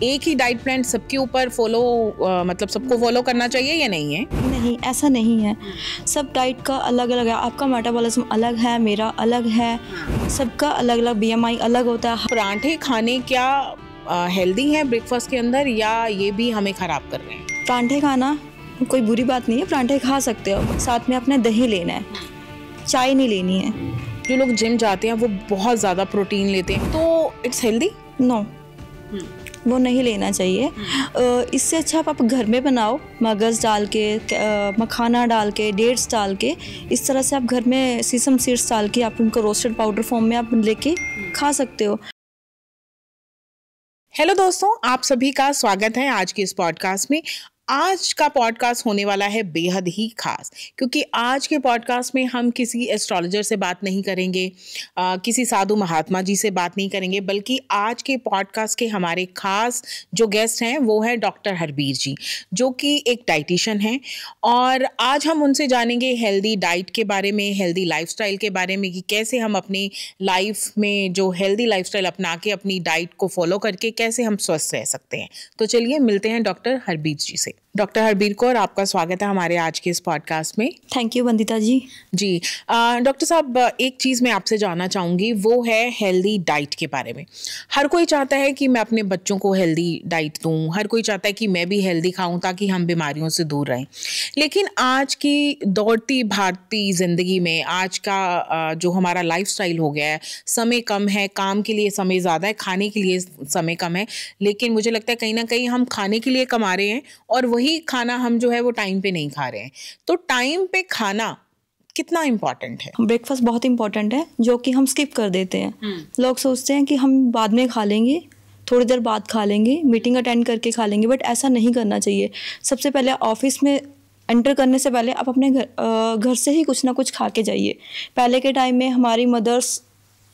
एक ही diet plan सबके ऊपर मतलब सबको फॉलो करना चाहिए या नहीं है? नहीं, ऐसा नहीं है। सब डाइट का अलग अलग है। आपका मेटाबॉलिज्म अलग है, मेरा अलग है, सबका अलग अलग बीएमआई अलग होता है। परांठे खाने क्या हेल्दी है ब्रेकफास्ट के अंदर, या ये भी हमें खराब कर रहे हैं? परांठे खाना कोई बुरी बात नहीं है, परांठे खा सकते हो। साथ में अपने दही लेना है, चाय नहीं लेनी है। जो लोग जिम जाते हैं वो बहुत ज़्यादा प्रोटीन लेते हैं, तो इट्स हेल्दी? नो, वो नहीं लेना चाहिए। इससे अच्छा आप घर में बनाओ, मगज़ डाल के, मखाना डाल के, डेट्स डाल के, इस तरह से आप घर में सीसम सीड्स डाल के आप उनको रोस्टेड पाउडर फॉर्म में आप लेके खा सकते हो। हेलो दोस्तों, आप सभी का स्वागत है आज के इस पॉडकास्ट में। आज का पॉडकास्ट होने वाला है बेहद ही खास, क्योंकि आज के पॉडकास्ट में हम किसी एस्ट्रोलॉजर से बात नहीं करेंगे, किसी साधु महात्मा जी से बात नहीं करेंगे, बल्कि आज के पॉडकास्ट के हमारे खास जो गेस्ट हैं वो है डॉक्टर हरबीर जी, जो कि एक डाइटिशियन हैं। और आज हम उनसे जानेंगे हेल्दी डाइट के बारे में, हेल्दी लाइफस्टाइल के बारे में, कि कैसे हम अपनी लाइफ में जो हेल्दी लाइफस्टाइल अपना के अपनी डाइट को फॉलो करके कैसे हम स्वस्थ रह सकते हैं। तो चलिए मिलते हैं डॉक्टर हरबीर जी से। डॉक्टर हरबीर कौर, आपका स्वागत है हमारे आज के इस पॉडकास्ट में। Thank you Vandita ji. जी डॉक्टर साहब, एक चीज़ मैं आपसे जानना चाहूँगी, वो है हेल्दी डाइट के बारे में। हर कोई चाहता है कि मैं अपने बच्चों को हेल्दी डाइट दूँ, हर कोई चाहता है कि मैं भी हेल्दी खाऊँ ताकि हम बीमारियों से दूर रहें। लेकिन आज की दौड़ती भागती ज़िंदगी में आज का जो हमारा लाइफस्टाइल हो गया है, समय कम है, काम के लिए समय ज़्यादा है, खाने के लिए समय कम है, लेकिन मुझे लगता है कहीं ना कहीं हम खाने के लिए कमा रहे हैं और वही खाना हम जो है वो टाइम पे नहीं खा रहे हैं। तो टाइम पे खाना कितना इम्पोर्टेंट है? ब्रेकफास्ट बहुत इम्पोर्टेंट है, जो कि हम स्किप कर देते हैं। लोग सोचते हैं कि हम बाद में खा लेंगे, थोड़ी देर बाद खा लेंगे, मीटिंग अटेंड करके खा लेंगे, बट ऐसा नहीं करना चाहिए। सबसे पहले ऑफिस में एंटर करने से पहले आप अपने घर से ही कुछ ना कुछ खा के जाइए। पहले के टाइम में हमारी मदर्स,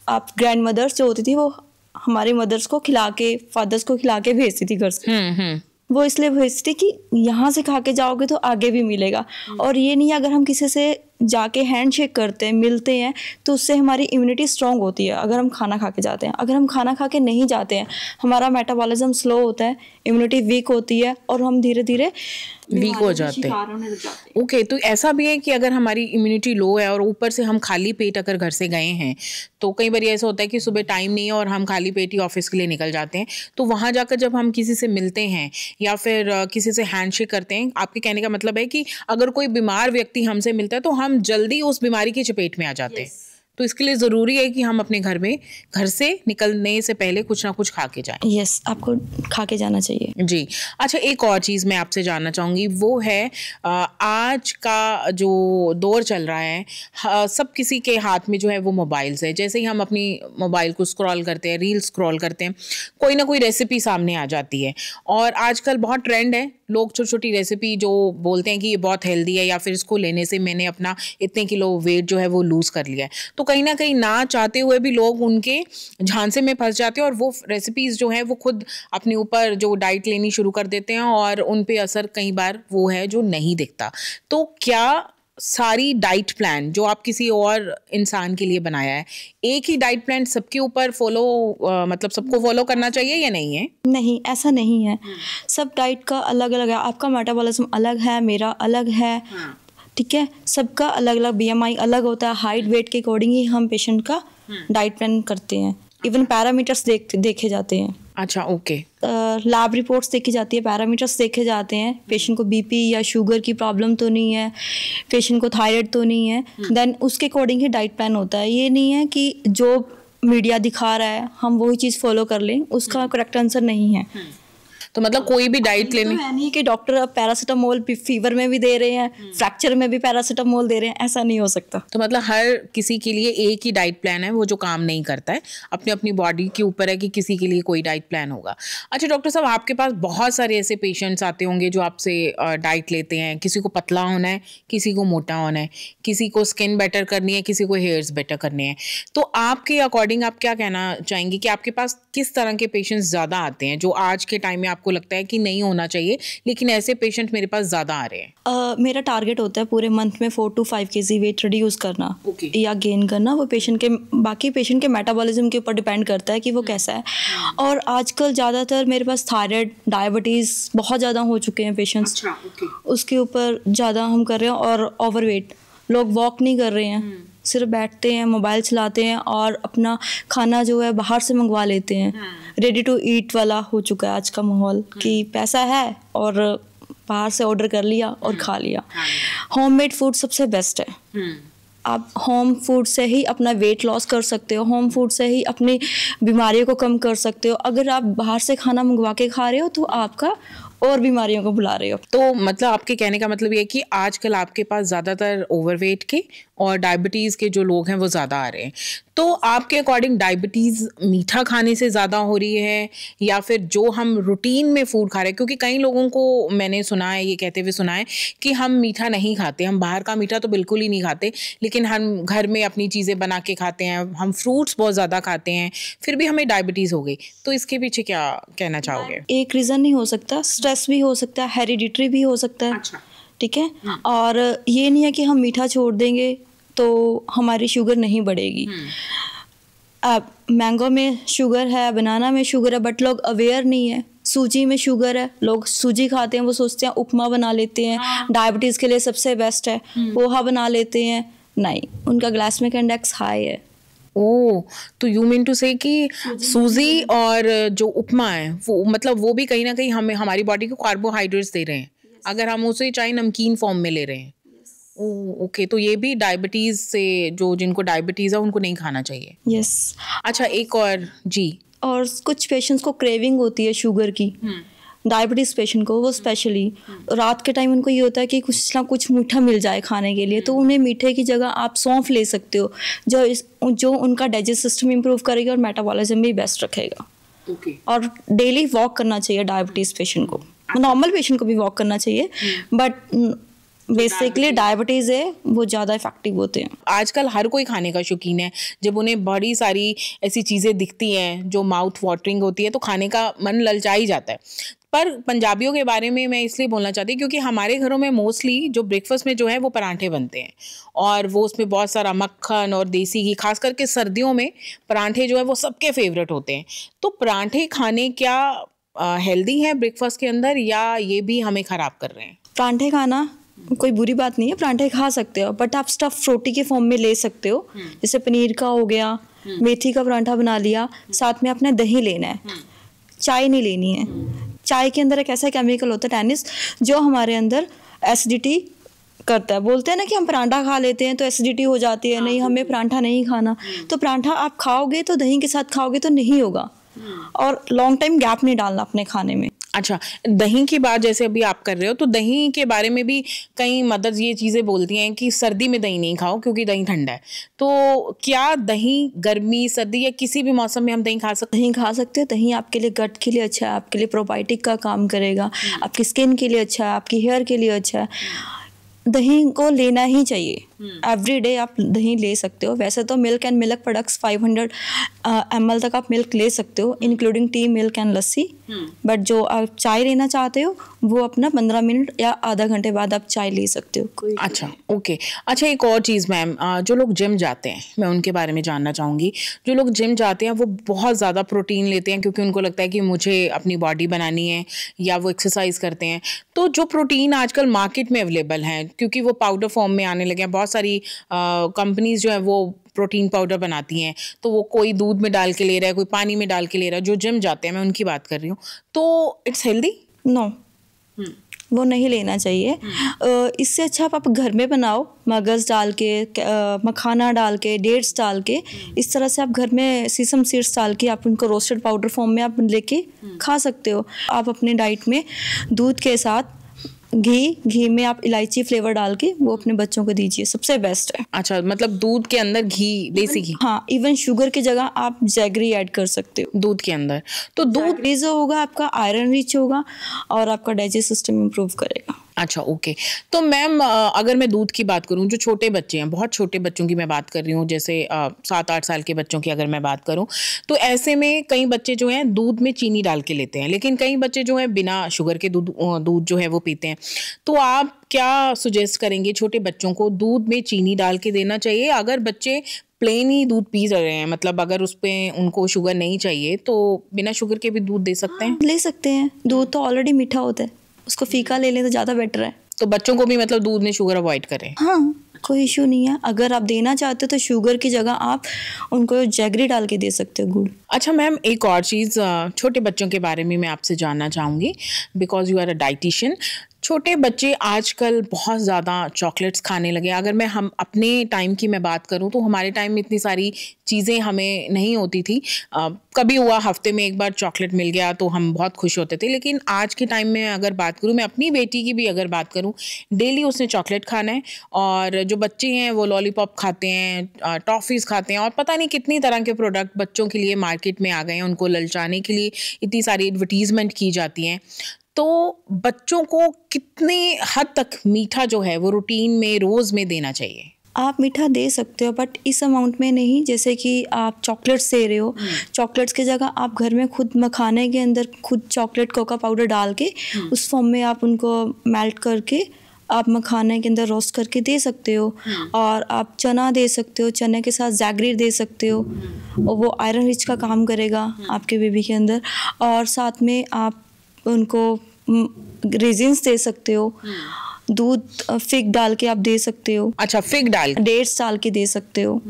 आप ग्रैंड मदर्स जो होती थी, वो हमारी मदर्स को खिला के, फादर्स को खिला के भेजती थी घर से। वो इसलिए भेजती कि यहाँ से खा के जाओगे तो आगे भी मिलेगा। और ये नहीं, अगर हम किसी से जाके हैंडशेक करते हैं, मिलते हैं, तो उससे हमारी इम्यूनिटी स्ट्रांग होती है। अगर हम खाना खा के जाते हैं, अगर हम खाना खा के नहीं जाते हैं, हमारा मेटाबॉलिज्म स्लो होता है, इम्यूनिटी वीक होती है और हम धीरे धीरे वीक हो जाते हैं। ओके, तो ऐसा भी है कि अगर हमारी इम्यूनिटी लो है और ऊपर से हम खाली पेट अगर घर से गए हैं, तो कई बार ऐसा होता है कि सुबह टाइम नहीं है और हम खाली पेट ही ऑफिस के लिए निकल जाते हैं। तो वहाँ जाकर जब हम किसी से मिलते हैं या फिर किसी से हैंडशेक करते हैं, आपके कहने का मतलब है कि अगर कोई बीमार व्यक्ति हमसे मिलता है तो हम जल्दी उस बीमारी की चपेट में आ जाते हैं। तो इसके लिए ज़रूरी है कि हम अपने घर से निकलने से पहले कुछ ना कुछ खा के जाएं। यस, आपको खा के जाना चाहिए। जी। अच्छा, एक और चीज़ मैं आपसे जानना चाहूँगी, वो है आज का जो दौर चल रहा है, सब किसी के हाथ में जो है वो मोबाइल्स है। जैसे ही हम अपनी मोबाइल को स्क्रॉल करते हैं, रील स्क्रॉल करते हैं, कोई ना कोई रेसिपी सामने आ जाती है। और आजकल बहुत ट्रेंड है, लोग छोटी छोटी रेसिपी जो बोलते हैं कि ये बहुत हेल्दी है, या फिर इसको लेने से मैंने अपना इतने किलो वेट जो है वो लूज़ कर लिया है। तो कहीं ना कहीं ना चाहते हुए भी लोग उनके झांसे में फंस जाते हैं और वो रेसिपीज़ जो है वो खुद अपने ऊपर जो डाइट लेनी शुरू कर देते हैं और उन पे असर कई बार वो है जो नहीं दिखता। तो क्या सारी डाइट प्लान जो आप किसी और इंसान के लिए बनाया है, एक ही डाइट प्लान सबके ऊपर मतलब सबको फॉलो करना चाहिए या नहीं है? नहीं, ऐसा नहीं है। सब डाइट का अलग अलग है। आपका मेटाबॉलिज्म अलग है, मेरा अलग है, ठीक है। सबका अलग अलग बीएमआई अलग होता है। हाइट वेट के अकॉर्डिंग ही हम पेशेंट का डाइट प्लान करते हैं। इवन पैरामीटर्स देखे जाते हैं। अच्छा, ओके। लैब रिपोर्ट्स देखी जाती है, पैरामीटर्स देखे जाते हैं। पेशेंट को बीपी या शुगर की प्रॉब्लम तो नहीं है, पेशेंट को थायराइड तो नहीं है, देन उसके अकॉर्डिंग ही डाइट प्लान होता है। ये नहीं है कि जो मीडिया दिखा रहा है हम वही चीज़ फॉलो कर लें, उसका करेक्ट आंसर नहीं है। तो मतलब कोई भी डाइट लेने तो है नहीं कि डॉक्टर अब पैरासीटामोल फीवर में भी दे रहे हैं, फ्रैक्चर में भी पैरासीटामोल दे रहे हैं, ऐसा नहीं हो सकता। तो मतलब हर किसी के लिए एक ही डाइट प्लान है, वो जो काम नहीं करता है। अपनी अपनी बॉडी के ऊपर है कि किसी के लिए कोई डाइट प्लान होगा। अच्छा डॉक्टर साहब, आपके पास बहुत सारे ऐसे पेशेंट्स आते होंगे जो आपसे डाइट लेते हैं। किसी को पतला होना है, किसी को मोटा होना है, किसी को स्किन बेटर करनी है, किसी को हेयर्स बेटर करने हैं। तो आपके अकॉर्डिंग आप क्या कहना चाहेंगे कि आपके पास किस तरह के पेशेंट्स ज़्यादा आते हैं जो आज के टाइम में आपको आपको लगता है कि नहीं होना चाहिए, लेकिन ऐसे पेशेंट मेरे पास ज़्यादा आ रहे हैं? मेरा टारगेट होता है पूरे मंथ में 4 to 5 kg वेट रिड्यूस करना या गेन करना। वो बाकी पेशेंट के मेटाबॉलिज्म के ऊपर डिपेंड करता है कि वो कैसा है। और आजकल ज़्यादातर मेरे पास थायराइड, डायबिटीज़ बहुत ज़्यादा हो चुके हैं पेशेंट्स। उसके ऊपर ज़्यादा हम कर रहे हैं। और ओवरवेट, लोग वॉक नहीं कर रहे हैं, सिर्फ बैठते हैं, मोबाइल चलाते हैं और अपना खाना जो है बाहर से मंगवा लेते हैं। रेडी टू ईट वाला हो चुका है आज का माहौल कि पैसा है और बाहर से ऑर्डर कर लिया और खा लिया। होममेड फूड सबसे बेस्ट है। आप होम फूड से ही अपना वेट लॉस कर सकते हो, होम फूड से ही अपनी बीमारियों को कम कर सकते हो। अगर आप बाहर से खाना मंगवा के खा रहे हो तो आपका और बीमारियों को बुला रहे हो। तो मतलब आपके कहने का मतलब ये है कि आजकल आपके पास ज़्यादातर ओवरवेट के और डायबिटीज़ के जो लोग हैं वो ज़्यादा आ रहे हैं। तो आपके अकॉर्डिंग डायबिटीज़ मीठा खाने से ज़्यादा हो रही है या फिर जो हम रूटीन में फूड खा रहे हैं? क्योंकि कई लोगों को मैंने सुना है, ये कहते हुए सुना है कि हम मीठा नहीं खाते, हम बाहर का मीठा तो बिल्कुल ही नहीं खाते, लेकिन हम घर में अपनी चीज़ें बना के खाते हैं, हम फ्रूट्स बहुत ज़्यादा खाते हैं, फिर भी हमें डायबिटीज़ हो गई। तो इसके पीछे क्या कहना चाहोगे? एक रीज़न नहीं हो सकता, स्ट्रेस भी हो सकता है, हेरिडिटरी भी हो सकता है। अच्छा। ठीक है। और ये नहीं है कि हम मीठा छोड़ देंगे तो हमारी शुगर नहीं बढ़ेगी। अब मैंगो में शुगर है, बनाना में शुगर है, बट लोग अवेयर नहीं है। सूजी में शुगर है, लोग सूजी खाते हैं, वो सोचते हैं उपमा बना लेते हैं, डायबिटीज़ के लिए सबसे बेस्ट है, पोहा बना लेते हैं। नहीं, उनका ग्लाइसेमिक इंडेक्स हाई है। ओह, तो यू मीन टू से कि सूजी और जो उपमा है वो मतलब वो भी कहीं ना कहीं हमें हमारी बॉडी को कार्बोहाइड्रेट्स दे रहे हैं, अगर हम उसे चाहे नमकीन फॉर्म में ले रहे हैं। ओह ओके, तो ये भी डायबिटीज़ से, जो जिनको डायबिटीज़ है उनको नहीं खाना चाहिए। यस। अच्छा, एक और जी। और कुछ पेशेंट्स को क्रेविंग होती है शुगर की, डायबिटीज़ पेशेंट को, वो स्पेशली रात के टाइम उनको ये होता है कि कुछ ना कुछ मीठा मिल जाए खाने के लिए, तो उन्हें मीठे की जगह आप सौंफ ले सकते हो, जो उनका डाइजेस्ट सिस्टम इंप्रूव करेगा और मेटाबॉलिज्म भी बेस्ट रखेगा। और डेली वॉक करना चाहिए डायबिटीज़ पेशेंट को, नॉर्मल पेशेंट को भी वॉक करना चाहिए, बट बेसिकली डायबिटीज़ है वो ज़्यादा इफेक्टिव होते हैं। आजकल हर कोई खाने का शौकीन है, जब उन्हें बड़ी सारी ऐसी चीज़ें दिखती हैं जो माउथ वाटरिंग होती है तो खाने का मन ललचा ही जाता है। पर पंजाबियों के बारे में मैं इसलिए बोलना चाहती हूँ क्योंकि हमारे घरों में मोस्टली जो ब्रेकफास्ट में जो है वो पराठे बनते हैं और वो उसमें बहुत सारा मक्खन और देसी घी, खास करके सर्दियों में पराठे जो है वो सबके फेवरेट होते हैं। तो पराठे खाने क्या हेल्दी हैं ब्रेकफास्ट के अंदर या ये भी हमें ख़राब कर रहे हैं? पराठे खाना कोई बुरी बात नहीं है, पराठे खा सकते हो, बट आप स्टफ रोटी के फॉर्म में ले सकते हो। जैसे पनीर का हो गया, मेथी का पराठा बना लिया, साथ में आपने दही लेना है, चाय नहीं लेनी है। चाय के अंदर एक ऐसा केमिकल होता है टैनिस, जो हमारे अंदर एसिडिटी करता है। बोलते हैं ना कि हम पराठा खा लेते हैं तो एसिडिटी हो जाती है, नहीं हमें पराठा नहीं खाना। तो पराठा आप खाओगे तो दही के साथ खाओगे तो नहीं होगा, और लॉन्ग टाइम गैप नहीं डालना अपने खाने में। अच्छा, दही की बात जैसे अभी आप कर रहे हो, तो दही के बारे में भी कई मदर्स ये चीज़ें बोलती हैं कि सर्दी में दही नहीं खाओ क्योंकि दही ठंडा है। तो क्या दही गर्मी, सर्दी या किसी भी मौसम में हम दही खा सकते हैं? दही खा सकते हो। दही आपके लिए गट के लिए अच्छा है, आपके लिए प्रोबायोटिक का काम करेगा, आपकी स्किन के लिए अच्छा है, आपकी हेयर के लिए अच्छा है। दही को लेना ही चाहिए, एवरी डे आप दही ले सकते हो। वैसे तो milk and milk products 500 ml तक आप मिल्क ले सकते हो, including T, milk and lassi. But जो आप चाय लेना चाहते हो वो अपना 15 मिनट या आधा घंटे बाद आप चाय ले सकते हो। अच्छा, ओके। अच्छा, एक और चीज़ मैम, जो लोग जिम जाते हैं मैं उनके बारे में जानना चाहूँगी। जो लोग जिम जाते हैं वो बहुत ज़्यादा प्रोटीन लेते हैं क्योंकि उनको लगता है कि मुझे अपनी बॉडी बनानी है, या वो एक्सरसाइज करते हैं। तो जो प्रोटीन आजकल मार्केट में अवेलेबल हैं, क्योंकि वो पाउडर फॉर्म में आने लगे हैं, बहुत सारी कंपनीज जो है वो प्रोटीन पाउडर बनाती हैं, तो वो कोई दूध में डाल के ले रहा है, कोई पानी में डाल के ले रहा है। जो जिम जाते हैं मैं उनकी बात कर रही हूँ, तो इट्स हेल्दी? नो, वो नहीं लेना चाहिए। इससे अच्छा आप घर में बनाओ, मगज़ डाल के, मखाना डाल के, डेट्स डाल के, इस तरह से आप घर में सीसम सीड्स डाल के आप उनको रोस्टेड पाउडर फॉर्म में आप लेके खा सकते हो। आप अपने डाइट में दूध के साथ घी में आप इलायची फ्लेवर डाल के वो अपने बच्चों को दीजिए, सबसे बेस्ट है। अच्छा, मतलब दूध के अंदर घी, देसी घी? हाँ, इवन शुगर की जगह आप जैगरी ऐड कर सकते हो दूध के अंदर। तो दूध जो होगा आपका आयरन रिच होगा और आपका डाइजेस्ट सिस्टम इम्प्रूव करेगा। अच्छा, ओके। तो मैम अगर मैं दूध की बात करूँ, जो छोटे बच्चे हैं, बहुत छोटे बच्चों की मैं बात कर रही हूँ, जैसे 7-8 साल के बच्चों की अगर मैं बात करूँ, तो ऐसे में कई बच्चे जो हैं दूध में चीनी डाल के लेते हैं, लेकिन कई बच्चे जो हैं बिना शुगर के दूध जो है वो पीते हैं। तो आप क्या सजेस्ट करेंगे, छोटे बच्चों को दूध में चीनी डाल के देना चाहिए? अगर बच्चे प्लेन ही दूध पी रहे हैं, मतलब अगर उसपे उनको शुगर नहीं चाहिए, तो बिना शुगर के भी दूध दे सकते हैं? ले सकते हैं, दूध तो ऑलरेडी मीठा होता है, उसको फीका ले लें तो ज़्यादा बेटर है। तो बच्चों को भी मतलब दूध में शुगर अवॉइड करें? हाँ, कोई इशू नहीं है। अगर आप देना चाहते हो तो शुगर की जगह आप उनको जैगरी डाल के दे सकते हो, गुड़। अच्छा मैम, एक और चीज़ छोटे बच्चों के बारे में मैं आपसे जानना चाहूँगी, because you are a dietitian. छोटे बच्चे आजकल बहुत ज़्यादा चॉकलेट्स खाने लगे। अगर हम अपने टाइम की मैं बात करूँ, तो हमारे टाइम में इतनी सारी चीज़ें हमें नहीं होती थी। कभी हुआ हफ्ते में एक बार चॉकलेट मिल गया तो हम बहुत खुश होते थे, लेकिन आज के टाइम में अगर बात करूँ, मैं अपनी बेटी की भी अगर बात करूँ, डेली उसने चॉकलेट खाना है। और जो बच्चे हैं वो लॉलीपॉप खाते हैं, टॉफ़ीज़ खाते हैं, और पता नहीं कितनी तरह के प्रोडक्ट बच्चों के लिए मार्केट में आ गए हैं। उनको ललचाने के लिए इतनी सारी एडवर्टीज़मेंट की जाती हैं। तो बच्चों को कितने हद तक मीठा जो है वो रूटीन में रोज़ में देना चाहिए? आप मीठा दे सकते हो, बट इस अमाउंट में नहीं। जैसे कि आप चॉकलेट्स दे रहे हो, चॉकलेट्स की जगह आप घर में खुद मखाने के अंदर खुद चॉकलेट कोका पाउडर डाल के उस फॉर्म में आप उनको मेल्ट करके आप मखाने के अंदर रोस्ट करके दे सकते हो। और आप चना दे सकते हो, चने के साथ जैगरी दे सकते हो, और वो आयरन रिच का काम करेगा आपके बेबी के अंदर। और साथ में आप उनको रेजिन्स दे सकते हो, दूध फिग डाल के आप दे सकते हो। अच्छा, फिग डाल, डेट्स डाल के दे सकते हो।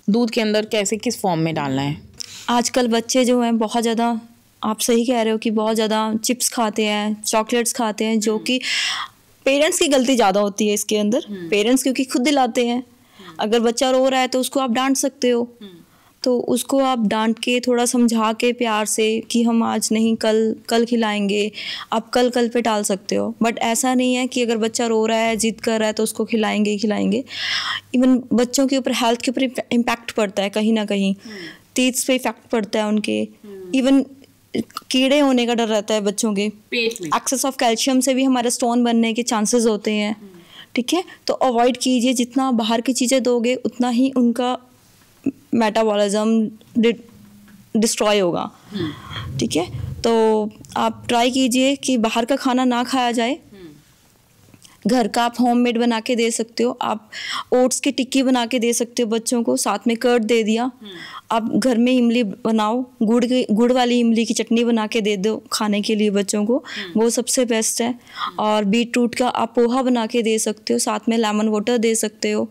दूध के अंदर कैसे, किस फॉर्म में डालना है? आजकल बच्चे जो हैं बहुत ज़्यादा, आप सही कह रहे हो कि बहुत ज़्यादा चिप्स खाते हैं, चॉकलेट्स खाते हैं, जो कि पेरेंट्स की गलती ज़्यादा होती है इसके अंदर। पेरेंट्स क्योंकि खुद दिलाते हैं। अगर बच्चा रो रहा है तो उसको आप डांट सकते हो, तो उसको आप डांट के थोड़ा समझा के प्यार से कि हम आज नहीं, कल खिलाएंगे, आप कल पे टाल सकते हो। बट ऐसा नहीं है कि अगर बच्चा रो रहा है, जिद कर रहा है, तो उसको खिलाएंगे ही खिलाएंगे। इवन बच्चों के ऊपर, हेल्थ के ऊपर इम्पैक्ट पड़ता है कहीं ना कहीं, टीथ पे इफेक्ट पड़ता है उनके। इवन कीड़े होने का डर रहता है बच्चों के पेट में। एक्सेस ऑफ कैल्शियम से भी हमारे स्टोन बनने के चांसेस होते हैं। ठीक है, तो अवॉइड कीजिए। जितना बाहर की चीज़ें दोगे उतना ही उनका मेटाबॉलिज्म डिस्ट्रॉय होगा। ठीक है, तो आप ट्राई कीजिए कि बाहर का खाना ना खाया जाए। घर का आप होममेड बना के दे सकते हो। आप ओट्स की टिक्की बना के दे सकते हो बच्चों को, साथ में कर्ड दे दिया। आप घर में इमली बनाओ, गुड़ वाली इमली की चटनी बना के दे दो खाने के लिए बच्चों को, वो सबसे बेस्ट है। और बीट रूट का आप पोहा बना के दे सकते हो, साथ में लेमन वाटर दे सकते हो,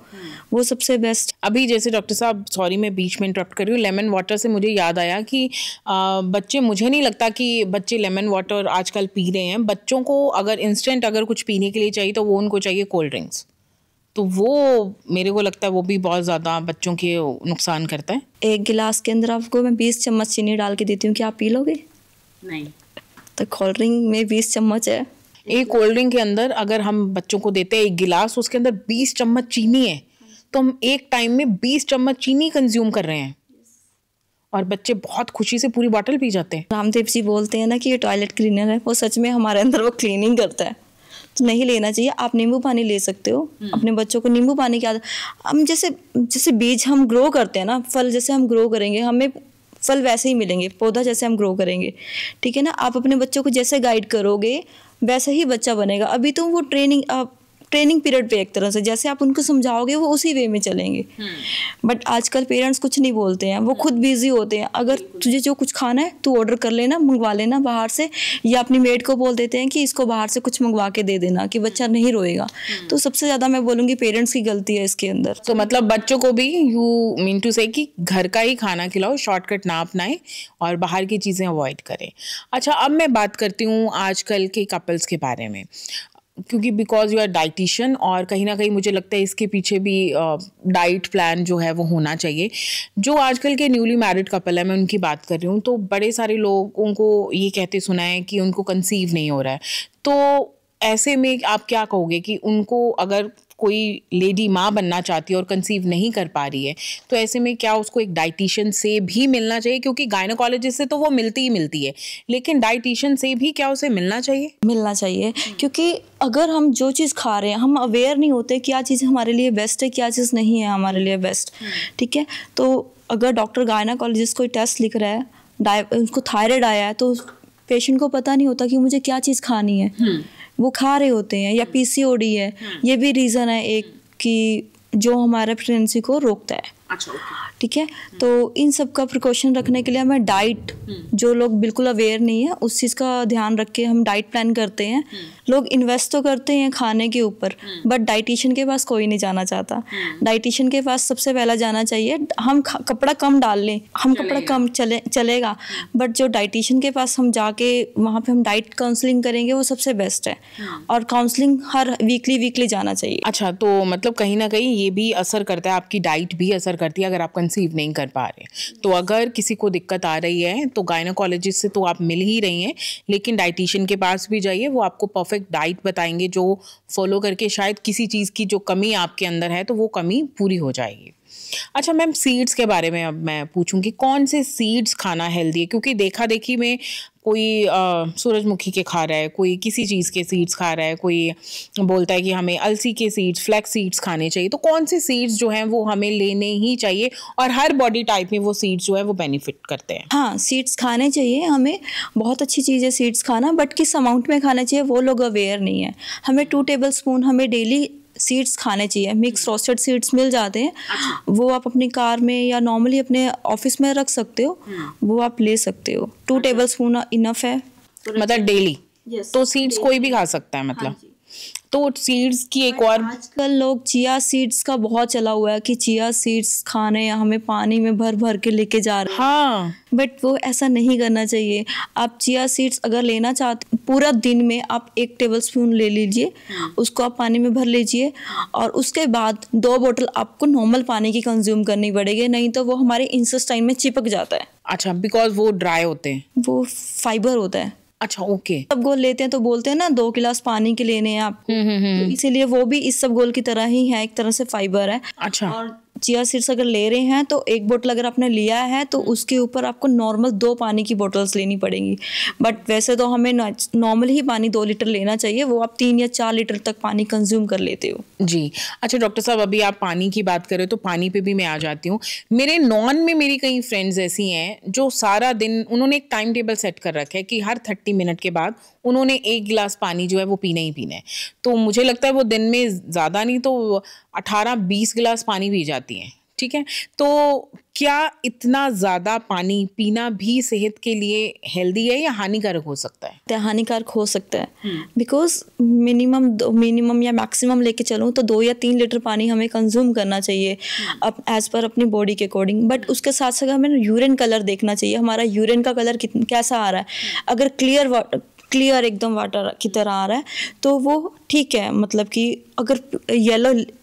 वो सबसे बेस्ट। अभी जैसे डॉक्टर साहब, सॉरी मैं बीच में इंटरप्ट कर रही हूँ, लेमन वाटर से मुझे याद आया कि बच्चे, मुझे नहीं लगता कि बच्चे लेमन वाटर आजकल पी रहे हैं। बच्चों को अगर इंस्टेंट अगर कुछ पीने के लिए चाहिए तो वो उनको चाहिए कोल्ड ड्रिंक्स। तो वो मेरे को लगता है वो भी बहुत ज़्यादा बच्चों के नुकसान करता है। एक गिलास के अंदर आपको मैं 20 चम्मच चीनी डाल के देती हूँ, क्या आप पी लोगे? नहीं। तो कोल्ड ड्रिंक में 20 चम्मच है। एक कोल्ड ड्रिंक के अंदर अगर हम बच्चों को देते हैं एक गिलास, उसके अंदर 20 चम्मच चीनी है, तो हम एक टाइम में 20 चम्मच चीनी कंज्यूम कर रहे हैं, और बच्चे बहुत खुशी से पूरी बॉटल पी जाते हैं। रामदेव जी बोलते हैं ना कि ये टॉयलेट क्लीनर है, वो सच में हमारे अंदर वो क्लीनिंग करता है, तो नहीं लेना चाहिए। आप नींबू पानी ले सकते हो। अपने बच्चों को नींबू पानी की आदत, हम जैसे बीज हम ग्रो करते हैं ना, फल जैसे हम ग्रो करेंगे, हमें फल वैसे ही मिलेंगे, पौधा जैसे हम ग्रो करेंगे। ठीक है ना, आप अपने बच्चों को जैसे गाइड करोगे वैसे ही बच्चा बनेगा। अभी तो वो ट्रेनिंग पीरियड पे, एक तरह से जैसे आप उनको समझाओगे वो उसी वे में चलेंगे। बट आजकल पेरेंट्स कुछ नहीं बोलते हैं, वो खुद बिजी होते हैं। अगर तुझे जो कुछ खाना है तू ऑर्डर कर लेना, मंगवा लेना बाहर से, या अपनी मेड को बोल देते हैं कि इसको बाहर से कुछ मंगवा के दे देना कि बच्चा नहीं रोएगा। तो सबसे ज़्यादा मैं बोलूँगी पेरेंट्स की गलती है इसके अंदर। तो मतलब बच्चों को भी यू मीन टू से कि घर का ही खाना खिलाओ, शॉर्टकट ना अपनाएं और बाहर की चीज़ें अवॉइड करें। अच्छा, अब मैं बात करती हूँ आजकल के कपल्स के बारे में, क्योंकि बिकॉज यू आर डाइटिशियन, और कहीं ना कहीं मुझे लगता है इसके पीछे भी डाइट प्लान जो है वो होना चाहिए। जो आजकल के न्यूली मैरिड कपल है, मैं उनकी बात कर रही हूँ, तो बड़े सारे लोगों को ये कहते सुना है कि उनको कंसीव नहीं हो रहा है। तो ऐसे में आप क्या कहोगे कि उनको, अगर कोई लेडी माँ बनना चाहती है और कंसीव नहीं कर पा रही है, तो ऐसे में क्या उसको एक डाइटिशियन से भी मिलना चाहिए? क्योंकि गायनोकोलॉजिस्ट से तो वो मिलती ही मिलती है, लेकिन डाइटिशियन से भी क्या उसे मिलना चाहिए? मिलना चाहिए, क्योंकि अगर हम जो चीज़ खा रहे हैं, हम अवेयर नहीं होते क्या चीज़ हमारे लिए बेस्ट है, क्या चीज़ नहीं है हमारे लिए बेस्ट। ठीक है, तो अगर डॉक्टर गायनोकोलॉजिस्ट कोई टेस्ट लिख रहा है, उनको थायराइड आया है, तो पेशेंट को पता नहीं होता कि मुझे क्या चीज़ खानी है, वो खा रहे होते हैं। या पीसीओडी है, ये भी रीज़न है एक कि जो हमारे प्रेगनेंसी को रोकता है। अच्छा, ठीक है, तो इन सब का प्रिकॉशन रखने के लिए हमें डाइट, जो लोग बिल्कुल अवेयर नहीं है उस चीज़ का ध्यान रख के हम डाइट प्लान करते हैं। लोग इन्वेस्ट तो करते हैं खाने के ऊपर, बट डाइटिशियन के पास कोई नहीं जाना चाहता। डाइटिशियन के पास सबसे पहला जाना चाहिए। हम कपड़ा कम डाल लें, हम कपड़ा कम चलेगा, बट जो डाइटिशियन के पास हम जाके वहाँ पे हम डाइट काउंसलिंग करेंगे वो सबसे बेस्ट है। और काउंसलिंग हर वीकली जाना चाहिए। अच्छा, तो मतलब कहीं ना कहीं ये भी असर करता है, आपकी डाइट भी असर करती है अगर आप कंसीव नहीं कर पा रहे। तो अगर किसी को दिक्कत आ रही है तो गायनोकोलॉजिस्ट से तो आप मिल ही रही हैं, लेकिन डाइटिशियन के पास भी जाइए, वो आपको परफेक्ट डाइट बताएंगे जो फॉलो करके शायद किसी चीज़ की जो कमी आपके अंदर है तो वो कमी पूरी हो जाएगी। अच्छा मैम, सीड्स के बारे में अब मैं पूछूंगी, कौन से सीड्स खाना हेल्दी है? क्योंकि देखा देखी में कोई सूरजमुखी के खा रहा है, कोई किसी चीज़ के सीड्स खा रहा है, कोई बोलता है कि हमें अलसी के सीड्स, फ्लैक्स सीड्स खाने चाहिए। तो कौन से सीड्स जो हैं वो हमें लेने ही चाहिए, और हर बॉडी टाइप में वो सीड्स जो है वो बेनिफिट करते हैं? हाँ, सीड्स खाने चाहिए हमें, बहुत अच्छी चीज़ है सीड्स खाना, बट किस अमाउंट में खाना चाहिए वो लोग अवेयर नहीं है। हमें 2 टेबलस्पून हमें डेली सीड्स खाने चाहिए। मिक्स रोस्टेड सीड्स मिल जाते हैं। अच्छा। वो आप अपनी कार में या नॉर्मली अपने ऑफिस में रख सकते हो, वो आप ले सकते हो। 2 टेबलस्पून इनफ है, मतलब डेली। तो सीड्स कोई भी खा सकता है मतलब? तो सीड्स की एक और, आजकल लोग चिया सीड्स का बहुत चला हुआ है कि चिया सीड्स खाने या हमें पानी में भर भर के लेके जा रहे हैं। हाँ, बट वो ऐसा नहीं करना चाहिए। आप चिया सीड्स अगर लेना चाहते, पूरा दिन में आप 1 टेबलस्पून ले लीजिए, उसको आप पानी में भर लीजिए, और उसके बाद 2 बोतल आपको नॉर्मल पानी की कंज्यूम करनी पड़ेगी, नहीं तो वो हमारे इंटेस्टाइन में चिपक जाता है। अच्छा, बिकॉज वो ड्राई होते हैं, वो फाइबर होता है। अच्छा, ओके। इसबगोल लेते हैं तो बोलते हैं ना 2 गिलास पानी के लेने हैं आपको, तो इसीलिए वो भी इसबगोल की तरह ही है, एक तरह से फाइबर है। अच्छा। और चिया सीड्स अगर ले रहे हैं तो 1 बोतल अगर आपने लिया है तो उसके ऊपर आपको नॉर्मल 2 पानी की बोतल्स लेनी पड़ेंगी। बट वैसे तो हमें नॉर्मल ही पानी 2 लीटर लेना चाहिए, वो आप 3 या 4 लीटर तक पानी कंज्यूम कर लेते हो। जी। अच्छा डॉक्टर साहब, अभी आप पानी की बात करें तो पानी पे भी मैं आ जाती हूँ। मेरे नॉन में मेरी कई फ्रेंड्स ऐसी हैं जो सारा दिन, उन्होंने एक टाइम टेबल सेट कर रखा है कि हर 30 मिनट के बाद उन्होंने 1 गिलास पानी जो है वो पीना ही पीना है। तो मुझे लगता है वो दिन में ज़्यादा नहीं तो 18-20 गिलास पानी पी जाती हैं। ठीक है, तो क्या इतना ज़्यादा पानी पीना भी सेहत के लिए हेल्दी है या हानिकारक हो सकता है? हानिकारक हो सकता है, बिकॉज मिनिमम या मैक्सिमम लेके चलूँ तो 2 या 3 लीटर पानी हमें कंज्यूम करना चाहिए अब एज पर अपनी बॉडी के अकॉर्डिंग। बट उसके साथ साथ हमें यूरिन कलर देखना चाहिए, हमारा यूरिन का कलर कैसा आ रहा है। अगर क्लियर एकदम वाटर की तरह आ रहा है तो वो ठीक है, मतलब कि अगर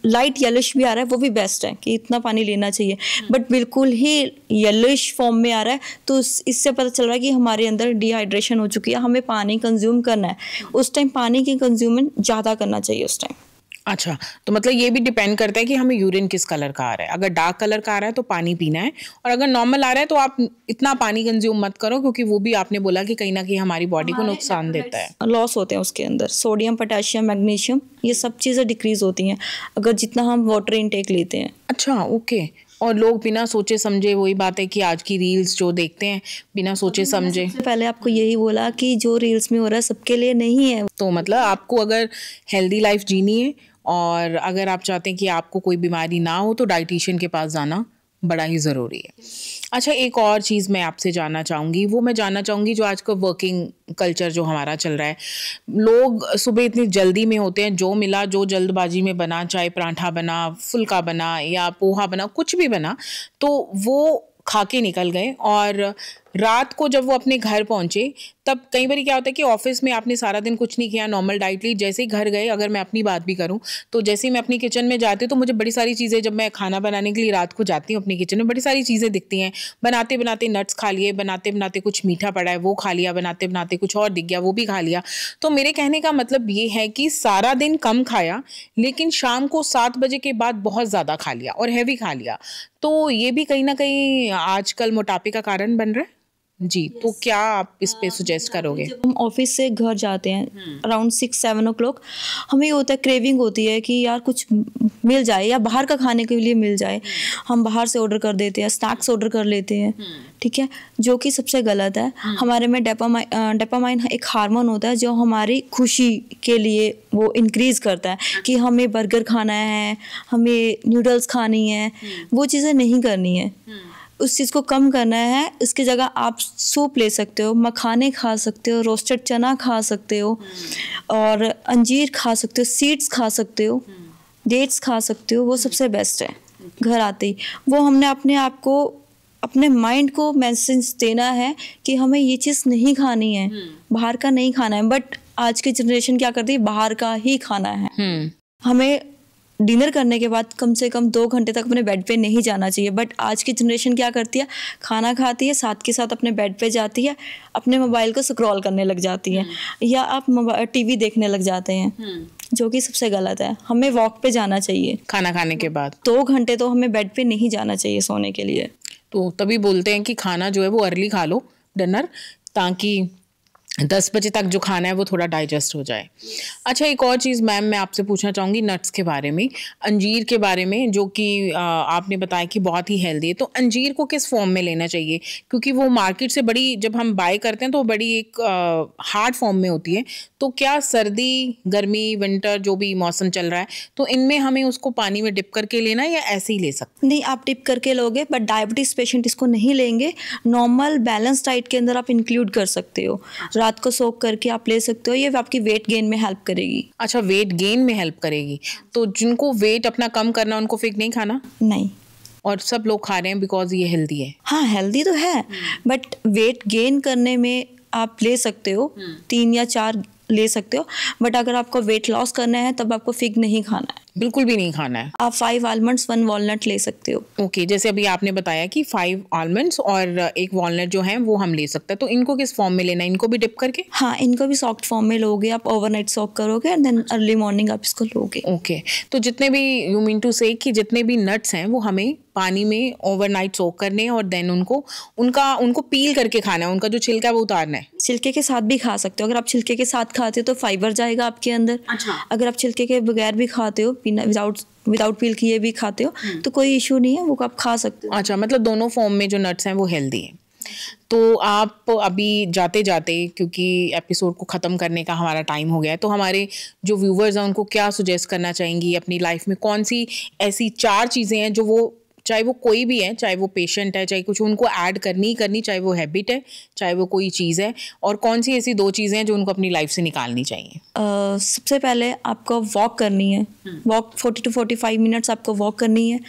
लाइट येलोइश भी आ रहा है वो भी बेस्ट है कि इतना पानी लेना चाहिए। बट बिल्कुल ही येलोइश फॉर्म में आ रहा है तो इससे पता चल रहा है कि हमारे अंदर डिहाइड्रेशन हो चुकी है, हमें पानी कंज्यूम करना है। उस टाइम पानी की कंज्यूमेंट ज़्यादा करना चाहिए उस टाइम। अच्छा, तो मतलब ये भी डिपेंड करता है कि हमें यूरिन किस कलर का आ रहा है। अगर डार्क कलर का आ रहा है तो पानी पीना है, और अगर नॉर्मल आ रहा है तो आप इतना पानी कंज्यूम मत करो, क्योंकि वो भी आपने बोला कि कहीं ना कहीं हमारी बॉडी को नुकसान देता है। लॉस होते हैं उसके अंदर, सोडियम, पोटेशियम, मैग्नीशियम, ये सब चीज़ें डिक्रीज होती हैं अगर जितना हम वाटर इनटेक लेते हैं। अच्छा, ओके। और लोग बिना सोचे समझे, वही बात है कि आज की रील्स जो देखते हैं बिना सोचे समझे। पहले आपको यही बोला कि जो रील्स में हो रहा है सबके लिए नहीं है। तो मतलब आपको अगर हेल्दी लाइफ जीनी है और अगर आप चाहते हैं कि आपको कोई बीमारी ना हो तो डाइटिशियन के पास जाना बड़ा ही ज़रूरी है। अच्छा, एक और चीज़ मैं आपसे जानना चाहूँगी, वो मैं जानना चाहूँगी जो आज का वर्किंग कल्चर जो हमारा चल रहा है। लोग सुबह इतनी जल्दी में होते हैं, जो मिला जो जल्दबाजी में बना, चाहे पराठा बना, फुल्का बना या पोहा बना, कुछ भी बना, तो वो खा के निकल गए और रात को जब वो अपने घर पहुंचे तब कई बार क्या होता है कि ऑफिस में आपने सारा दिन कुछ नहीं किया, नॉर्मल डाइट ली, जैसे ही घर गए, अगर मैं अपनी बात भी करूं तो जैसे ही मैं अपनी किचन में जाती हूँ तो मुझे बड़ी सारी चीज़ें, जब मैं खाना बनाने के लिए रात को जाती हूँ अपनी किचन में, बड़ी सारी चीज़ें दिखती हैं। बनाते बनाते नट्स खा लिए, बनाते बनाते कुछ मीठा पड़ा है वो खा लिया, बनाते बनाते कुछ और दिख गया वो भी खा लिया। तो मेरे कहने का मतलब ये है कि सारा दिन कम खाया लेकिन शाम को 7 बजे के बाद बहुत ज़्यादा खा लिया और हैवी खा लिया, तो ये भी कहीं ना कहीं आजकल मोटापे का कारण बन रहा है जी। तो क्या आप इस पे सजेस्ट करोगे? जब हम ऑफिस से घर जाते हैं अराउंड 6-7 ओ क्लॉक, हमें ये होता है, क्रेविंग होती है कि यार कुछ मिल जाए या बाहर का खाने के लिए मिल जाए। हम बाहर से ऑर्डर कर देते हैं, स्नैक्स ऑर्डर कर लेते हैं, ठीक है, जो कि सबसे गलत है। हमारे में डोपामाइन एक हार्मोन होता है जो हमारी खुशी के लिए वो इंक्रीज करता है कि हमें बर्गर खाना है, हमें नूडल्स खानी है, वो चीज़ें नहीं करनी है। उस चीज़ को कम करना है, इसकी जगह आप सूप ले सकते हो, मखाने खा सकते हो, रोस्टेड चना खा सकते हो, और अंजीर खा सकते हो, सीड्स खा सकते हो, डेट्स खा सकते हो, वो सबसे बेस्ट है। घर आते ही वो हमने अपने आप को, अपने माइंड को मैसेज देना है कि हमें ये चीज़ नहीं खानी है, बाहर का नहीं खाना है। बट आज की जनरेशन क्या करती है, बाहर का ही खाना है। हमें डिनर करने के बाद कम से कम 2 घंटे तक अपने बेड पे नहीं जाना चाहिए। बट आज की जनरेशन क्या करती है, खाना खाती है, साथ के साथ अपने बेड पे जाती है, अपने मोबाइल को स्क्रॉल करने लग जाती है, या आप टीवी देखने लग जाते हैं, जो कि सबसे गलत है। हमें वॉक पे जाना चाहिए खाना खाने के बाद। 2 घंटे तो हमें बेड पे नहीं जाना चाहिए सोने के लिए। तो तभी बोलते हैं कि खाना जो है वो अर्ली खा लो, डिनर, ताकि 10 बजे तक जो खाना है वो थोड़ा डाइजेस्ट हो जाए। अच्छा, एक और चीज़ मैम मैं आपसे पूछना चाहूँगी नट्स के बारे में, अंजीर के बारे में, जो कि आपने बताया कि बहुत ही हेल्दी है। तो अंजीर को किस फॉर्म में लेना चाहिए? क्योंकि वो मार्केट से बड़ी, जब हम बाय करते हैं तो बड़ी एक हार्ड फॉर्म में होती है। तो क्या सर्दी, गर्मी, विंटर, जो भी मौसम चल रहा है, तो इनमें हमें उसको पानी में डिप करके लेना है या ऐसे ही ले सकते? नहीं, आप डिप करके लोगे, बट डायबिटीज़ पेशेंट इसको नहीं लेंगे। नॉर्मल बैलेंस डाइट के अंदर आप इंक्लूड कर सकते हो, रात को सोक करके आप ले सकते हो, ये आपकी वेट गेन में हेल्प करेगी। अच्छा, वेट गेन में हेल्प करेगी। तो जिनको वेट अपना कम करना, उनको फिग नहीं खाना? नहीं, और सब लोग खा रहे हैं बिकॉज ये हेल्दी है। हाँ, हेल्दी तो है, बट वेट गेन करने में आप ले सकते हो 3 या 4 ले सकते हो, बट अगर आपको वेट लॉस करना है तब आपको फिग नहीं खाना है, बिल्कुल भी नहीं खाना है। आप 5 आलमंड्स 1 वॉलनट ले सकते हो। ओके, जैसे अभी आपने बताया कि 5 आलमंड्स और 1 वॉलनट जो है वो हम ले सकते हैं, तो इनको किस फॉर्म में लेना है? इनको भी डिप करके? हाँ, इनको भी सॉफ्ट फॉर्म में लोगे आप, ओवरनाइट सॉक करोगे एंड देन अर्ली मॉर्निंग आप इसको लोगे। ओके, तो जितने भी, यू मीन टू से कि जितने भी नट्स हैं वो हमें पानी में ओवरनाइट सोक करने हैं और देन उनको पील करके खाना है, उनका जो छिलका है वो उतारना है। छिलके के साथ भी खा सकते हो। अगर आप छिलके के साथ खाते हो तो फाइबर जाएगा आपके अंदर। अच्छा। अगर आप छिलके के बगैर भी खाते हो, बिना विदाउट पील किए भी खाते हो तो कोई इशू नहीं है, वो आप खा सकते हो। अच्छा, मतलब दोनों फॉर्म में जो नट्स हैं वो हेल्दी हैं। तो आप अभी जाते जाते, क्योंकि एपिसोड को ख़त्म करने का हमारा टाइम हो गया है, तो हमारे जो व्यूवर्स हैं उनको क्या सजेस्ट करना चाहेंगी अपनी लाइफ में? कौन सी ऐसी 4 चीज़ें हैं जो वो, चाहे वो कोई भी है, चाहे वो पेशेंट है, चाहे कुछ, उनको ऐड करनी, चाहे वो हैबिट है, चाहे वो कोई चीज़ है, और कौन सी ऐसी 2 चीज़ें हैं जो उनको अपनी लाइफ से निकालनी चाहिए? सबसे पहले आपको वॉक करनी है। वॉक 40 to 45 मिनट्स आपको वॉक करनी है।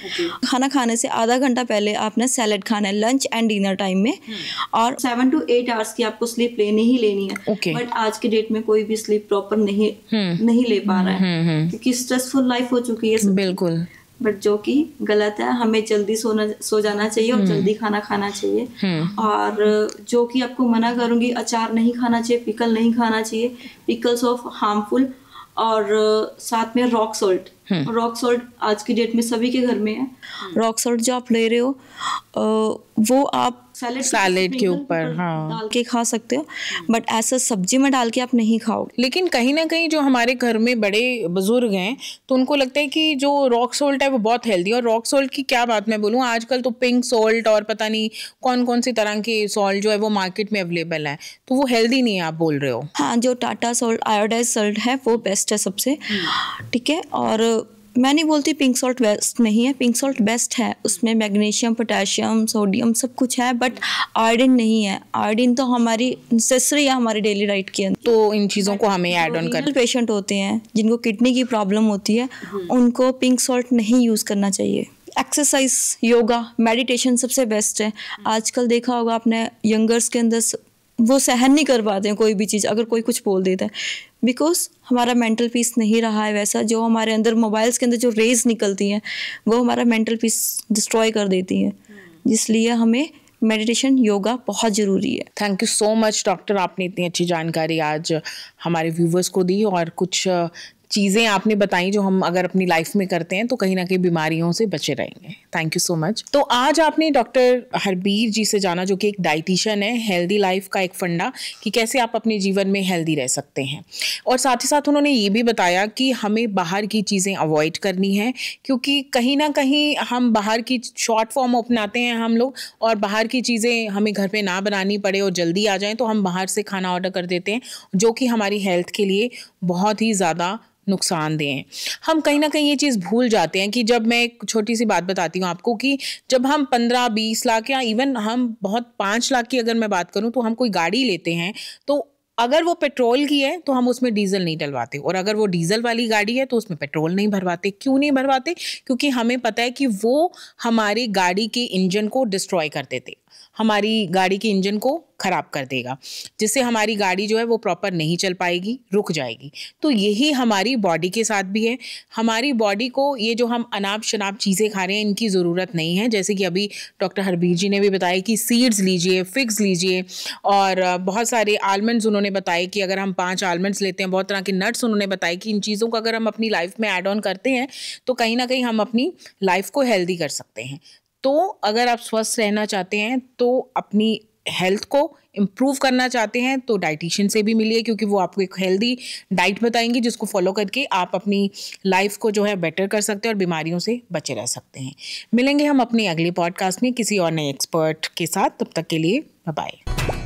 खाना खाने से आधा घंटा पहले आपने सैलेड खाना है, लंच एंड डिनर टाइम में। और 7 to 8 आवर्स की आपको स्लीप लेनी ही लेनी है। बट आज के डेट में कोई भी स्लीप प्रॉपर नहीं ले पा रहा है, क्योंकि स्ट्रेसफुल लाइफ हो चुकी है। बिल्कुल, बट जो कि गलत है। हमें जल्दी सो जाना चाहिए और जल्दी खाना खाना चाहिए। और जो कि आपको मना करूंगी, अचार नहीं खाना चाहिए, पिकल नहीं खाना चाहिए, पिकल्स ऑफ हार्मफुल। और साथ में रॉक सॉल्ट आज की डेट में सभी के घर में है। रॉक सॉल्ट जो आप ले रहे हो वो आप सैलेड के ऊपर डाल के खा सकते हो, बट ऐसा सब्जी में डाल के आप नहीं खाओगे। लेकिन कहीं ना कहीं जो हमारे घर में बड़े बुजुर्ग हैं तो उनको लगता है कि जो रॉक सॉल्ट है वो बहुत हेल्दी है। और रॉक सॉल्ट की क्या बात मैं बोलूँ, आजकल तो पिंक सॉल्ट और पता नहीं कौन कौन सी तरह के सॉल्ट जो है वो मार्केट में अवेलेबल है, तो वो हेल्दी नहीं है आप बोल रहे हो। हाँ, जो टाटा सॉल्ट, आयोडाइज सॉल्ट है वो बेस्ट है सबसे, ठीक है। और मैं नहीं बोलती पिंक सॉल्ट बेस्ट नहीं है, पिंक सॉल्ट बेस्ट है। उसमें मैग्नीशियम, पोटेशियम, सोडियम सब कुछ है, बट आयोडीन नहीं है। आयोडीन तो हमारी नेसेसरी है हमारी डेली डाइट के अंदर। तो इन चीज़ों को हमें ऐड ऑन करना। पेशेंट होते हैं जिनको किडनी की प्रॉब्लम होती है, उनको पिंक सॉल्ट नहीं यूज़ करना चाहिए। एक्सरसाइज, योगा, मेडिटेशन सबसे बेस्ट है। आजकल देखा होगा आपने, यंगर्स के अंदर वो सहन नहीं कर पाते हैं कोई भी चीज़, अगर कोई कुछ बोल देता है, बिकॉज हमारा मेंटल पीस नहीं रहा है वैसा। जो हमारे अंदर मोबाइल्स के अंदर जो रेज निकलती हैं वो हमारा मेंटल पीस डिस्ट्रॉय कर देती हैं, इसलिए हमें मेडिटेशन, योगा बहुत ज़रूरी है। Thank you so much doctor, आपने इतनी अच्छी जानकारी आज हमारे व्यूवर्स को दी और कुछ चीज़ें आपने बताई जो हम अगर अपनी लाइफ में करते हैं तो कहीं ना कहीं बीमारियों से बचे रहेंगे। Thank you so much. तो आज आपने डॉक्टर हरबीर जी से जाना, जो कि एक डाइटिशियन है, हेल्दी लाइफ का एक फंडा कि कैसे आप अपने जीवन में हेल्दी रह सकते हैं, और साथ ही साथ उन्होंने ये भी बताया कि हमें बाहर की चीज़ें अवॉइड करनी है, क्योंकि कहीं ना कहीं हम बाहर की शॉर्ट फॉर्म अपनाते हैं हम लोग, और बाहर की चीज़ें हमें घर पे ना बनानी पड़े और जल्दी आ जाएं तो हम बाहर से खाना ऑर्डर कर देते हैं, जो कि हमारी हेल्थ के लिए बहुत ही ज़्यादा नुकसानदेह हैं। हम कहीं ना कहीं ये चीज़ भूल जाते हैं कि जब मैं एक छोटी सी बात बताती हूँ आपको कि जब हम 15-20 लाख या इवन हम बहुत 5 लाख की अगर मैं बात करूँ तो हम कोई गाड़ी लेते हैं, तो अगर वो पेट्रोल की है तो हम उसमें डीजल नहीं डलवाते, और अगर वो डीजल वाली गाड़ी है तो उसमें पेट्रोल नहीं भरवाते। क्यों नहीं भरवाते? क्योंकि हमें पता है कि वो हमारी गाड़ी के इंजन को डिस्ट्रॉय कर देते, हमारी गाड़ी के इंजन को ख़राब कर देगा, जिससे हमारी गाड़ी जो है वो प्रॉपर नहीं चल पाएगी, रुक जाएगी। तो यही हमारी बॉडी के साथ भी है। हमारी बॉडी को ये जो हम अनाप शनाप चीज़ें खा रहे हैं इनकी ज़रूरत नहीं है। जैसे कि अभी डॉक्टर हरबीर जी ने भी बताया कि सीड्स लीजिए, फिग्स लीजिए, और बहुत सारे आलमंड्स उन्होंने बताए कि अगर हम 5 आलमंड्स लेते हैं, बहुत तरह के नट्स उन्होंने बताए कि इन चीज़ों को अगर हम अपनी लाइफ में ऐड ऑन करते हैं तो कहीं ना कहीं हम अपनी लाइफ को हेल्दी कर सकते हैं। तो अगर आप स्वस्थ रहना चाहते हैं, तो अपनी हेल्थ को इम्प्रूव करना चाहते हैं, तो डाइटिशियन से भी मिलिए, क्योंकि वो आपको एक हेल्दी डाइट बताएंगे जिसको फॉलो करके आप अपनी लाइफ को जो है बेटर कर सकते हैं और बीमारियों से बचे रह सकते हैं। मिलेंगे हम अपने अगले पॉडकास्ट में किसी और नए एक्सपर्ट के साथ, तब तक के लिए बाय बाय।